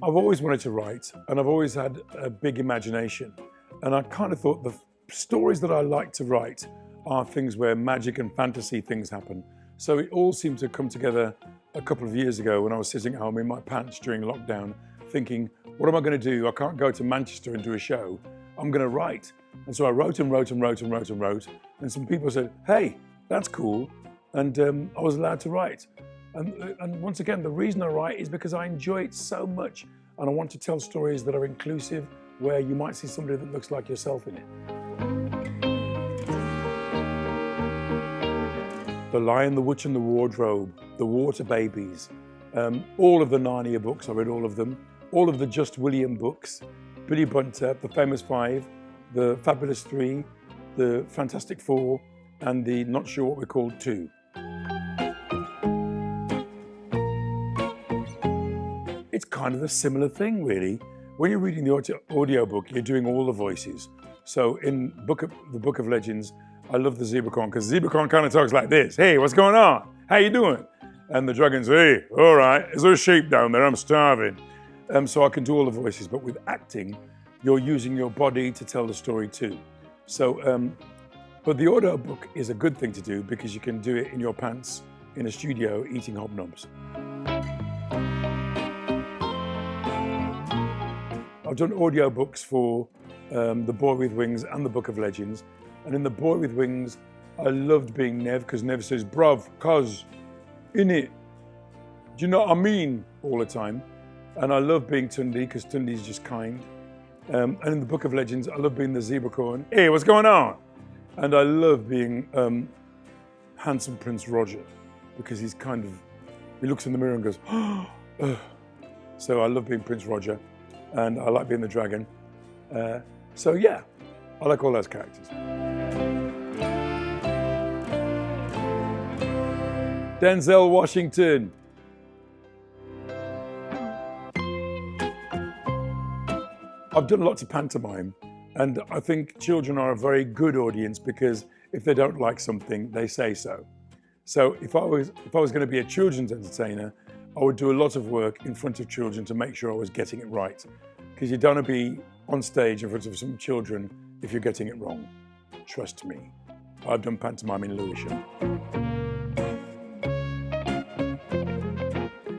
I've always wanted to write, and I've always had a big imagination. And I kind of thought the stories that I like to write are things where magic and fantasy things happen. So it all seemed to come together a couple of years ago when I was sitting at home in my pants during lockdown, thinking, what am I going to do? I can't go to Manchester and do a show. I'm going to write. And so I wrote and wrote and wrote and wrote and wrote. And some people said, hey, that's cool. And I was allowed to write. And once again, the reason I write is because I enjoy it so much. And I want to tell stories that are inclusive, where you might see somebody that looks like yourself in it. The Lion, the Witch and the Wardrobe, The Water Babies, all of the Narnia books, I read all of them, all of the Just William books, Billy Bunter, The Famous Five, The Fabulous Three, The Fantastic Four, and the Not Sure What We're Called Two. It's kind of a similar thing, really. When you're reading the audio book, you're doing all the voices. So in the Book of Legends, I love the Zebracorn, because Zebracorn kind of talks like this. Hey, what's going on? How you doing? And the dragon's, hey, all right, is there a sheep down there? I'm starving. So I can do all the voices, but with acting, you're using your body to tell the story too. So, but the audio book is a good thing to do because you can do it in your pants in a studio eating hobnobs. I've done audiobooks for The Boy with Wings and The Book of Legends. And in The Boy with Wings, I loved being Nev, because Nev says, bruv, cuz, in it, do you know what I mean? All the time. And I love being Tundi, because Tundi's just kind. And in The Book of Legends, I love being the Zebracorn. Hey, what's going on? And I love being handsome Prince Roger, because he's kind of, he looks in the mirror and goes, oh. So I love being Prince Roger. And I like being the dragon. So yeah, I like all those characters. Denzel Washington. I've done lots of pantomime, and I think children are a very good audience, because if they don't like something, they say so. So if I was going to be a children's entertainer, I would do a lot of work in front of children to make sure I was getting it right. Because you don't want to be on stage in front of some children if you're getting it wrong. Trust me. I've done pantomime in Lewisham.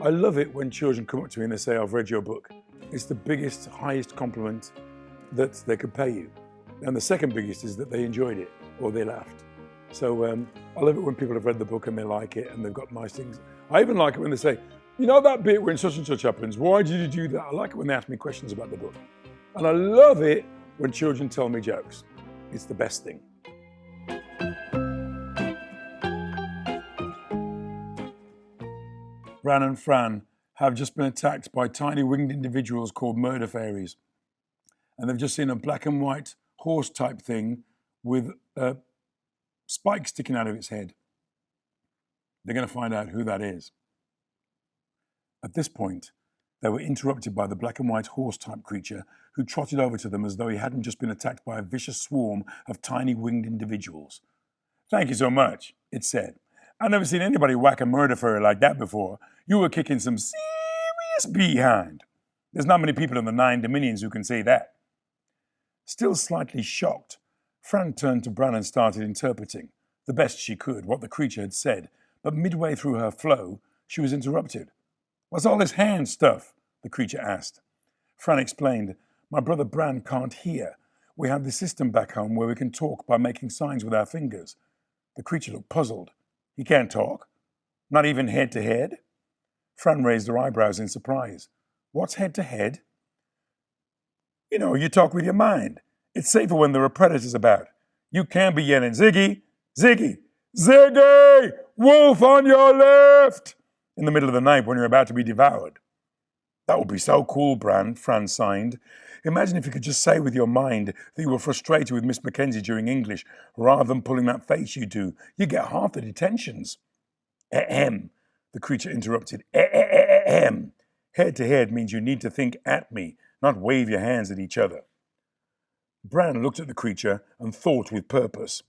I love it when children come up to me and they say, I've read your book. It's the biggest, highest compliment that they could pay you. And the second biggest is that they enjoyed it or they laughed. So I love it when people have read the book and they like it and they've got nice things. I even like it when they say, you know that bit when such and such happens, why did you do that? I like it when they ask me questions about the book. And I love it when children tell me jokes. It's the best thing. Bran and Fran have just been attacked by tiny winged individuals called murder fairies. And they've just seen a black and white horse type thing with a spike sticking out of its head. They're going to find out who that is. At this point, they were interrupted by the black and white horse type creature, who trotted over to them as though he hadn't just been attacked by a vicious swarm of tiny winged individuals. Thank you so much, it said. I've never seen anybody whack a murder fairy like that before. You were kicking some serious behind. There's not many people in the 9 Dominions who can say that. Still slightly shocked, Fran turned to Bran and started interpreting, the best she could, what the creature had said. But midway through her flow, she was interrupted. What's all this hand stuff? The creature asked. Fran explained, my brother Bran can't hear. We have the system back home where we can talk by making signs with our fingers. The creature looked puzzled. He can't talk? Not even head to head? Fran raised her eyebrows in surprise. What's head to head? You know, you talk with your mind. It's safer when there are predators about. You can't be yelling, Ziggy, Ziggy, Ziggy, wolf on your left, in the middle of the night when you're about to be devoured. That would be so cool, Bran, Fran signed. Imagine if you could just say with your mind that you were frustrated with Miss Mackenzie during English, rather than pulling that face you do. You get half the detentions. Ahem, the creature interrupted. Ahem. Head to head means you need to think at me, not wave your hands at each other. Bran looked at the creature and thought with purpose.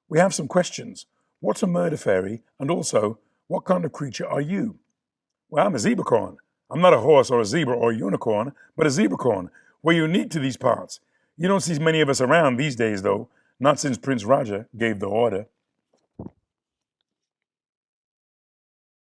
We have some questions. What's a murder fairy? And also, what kind of creature are you? Well, I'm a zebracorn. I'm not a horse or a zebra or a unicorn, but a zebracorn. We're unique to these parts. You don't see many of us around these days, though, not since Prince Roger gave the order.